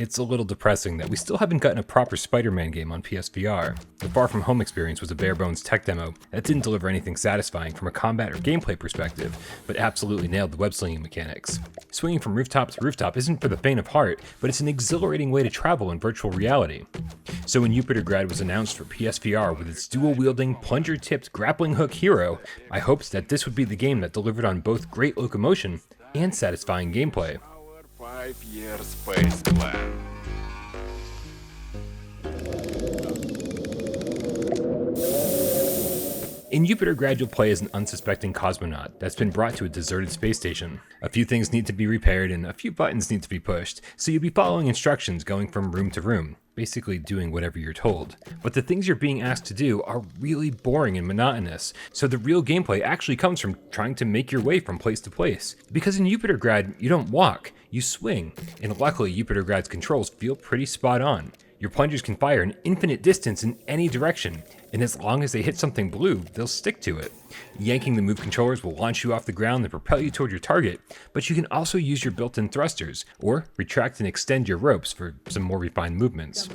It's a little depressing that we still haven't gotten a proper Spiderman game on PSVR. The Far From Home experience was a bare-bones tech demo that didn't deliver anything satisfying from a combat or gameplay perspective, but absolutely nailed the web-slinging mechanics. Swinging from rooftop to rooftop isn't for the faint of heart, but it's an exhilarating way to travel in virtual reality. So when Yupitergrad was announced for PSVR with its dual-wielding, plunger-tipped grappling hook hero, I hoped that this would be the game that delivered on both great locomotion and satisfying gameplay. 5-year space plan. In Yupitergrad, you'll play as an unsuspecting cosmonaut that's been brought to a deserted space station. A few things need to be repaired and a few buttons need to be pushed, so you'll be following instructions going from room to room, basically doing whatever you're told. But the things you're being asked to do are really boring and monotonous, so the real gameplay actually comes from trying to make your way from place to place. Because in Yupitergrad, you don't walk, you swing, and luckily Yupitergrad's controls feel pretty spot on. Your plungers can fire an infinite distance in any direction, and as long as they hit something blue, they'll stick to it. Yanking the move controllers will launch you off the ground and propel you toward your target, but you can also use your built-in thrusters, or retract and extend your ropes for some more refined movements.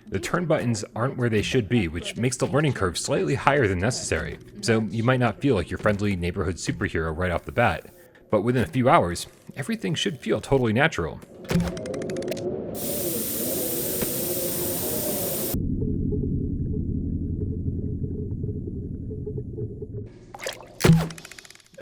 The turn buttons aren't where they should be, which makes the learning curve slightly higher than necessary, so you might not feel like your friendly neighborhood superhero right off the bat. But within a few hours, everything should feel totally natural.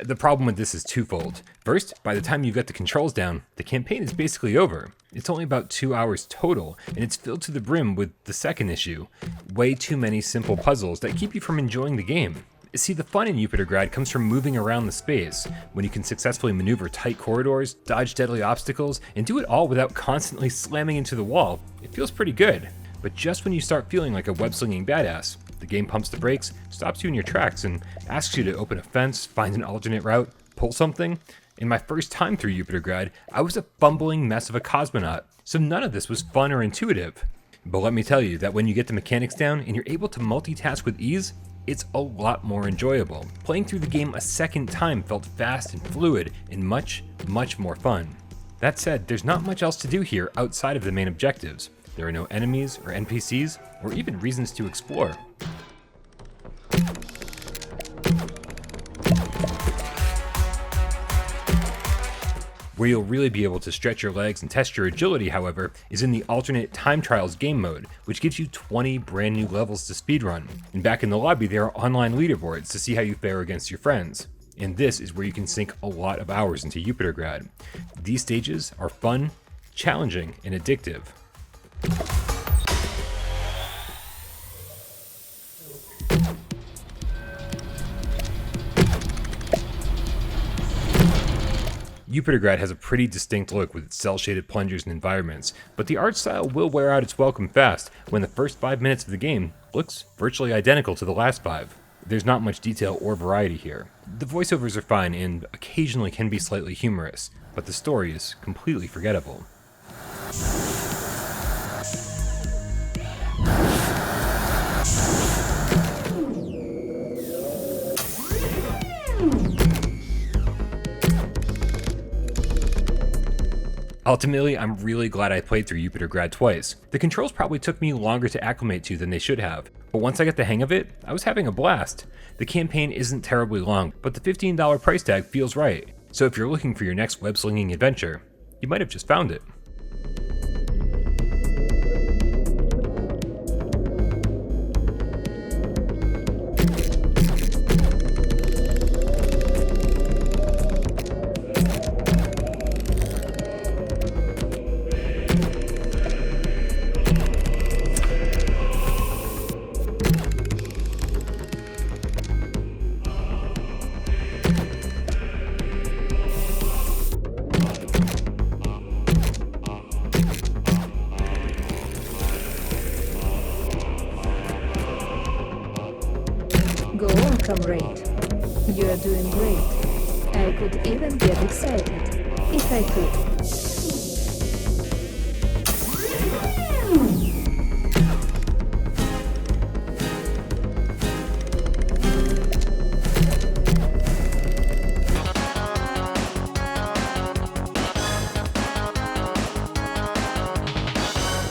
The problem with this is twofold. First, by the time you get the controls down, the campaign is basically over. It's only about 2 hours total, and it's filled to the brim with the second issue. Way too many simple puzzles that keep you from enjoying the game. See, the fun in Yupitergrad comes from moving around the space, when you can successfully maneuver tight corridors, dodge deadly obstacles, and do it all without constantly slamming into the wall. It feels pretty good. But just when you start feeling like a web-slinging badass, the game pumps the brakes, stops you in your tracks, and asks you to open a fence, find an alternate route, pull something. In my first time through Yupitergrad, I was a fumbling mess of a cosmonaut, so none of this was fun or intuitive. But let me tell you that when you get the mechanics down and you're able to multitask with ease, it's a lot more enjoyable. Playing through the game a second time felt fast and fluid and much, much more fun. That said, there's not much else to do here outside of the main objectives. There are no enemies or NPCs, or even reasons to explore. Where you'll really be able to stretch your legs and test your agility, however, is in the alternate Time Trials game mode, which gives you 20 brand new levels to speedrun. And back in the lobby, there are online leaderboards to see how you fare against your friends. And this is where you can sink a lot of hours into Yupitergrad. These stages are fun, challenging, and addictive. Yupitergrad has a pretty distinct look with its cel-shaded plungers and environments, but the art style will wear out its welcome fast when the first 5 minutes of the game looks virtually identical to the last 5. There's not much detail or variety here. The voiceovers are fine and occasionally can be slightly humorous, but the story is completely forgettable. Ultimately, I'm really glad I played through Yupitergrad twice. The controls probably took me longer to acclimate to than they should have, but once I got the hang of it, I was having a blast. The campaign isn't terribly long, but the $15 price tag feels right, so if you're looking for your next web-slinging adventure, you might have just found it. Go on, comrade. You are doing great. I could even get excited, if I could.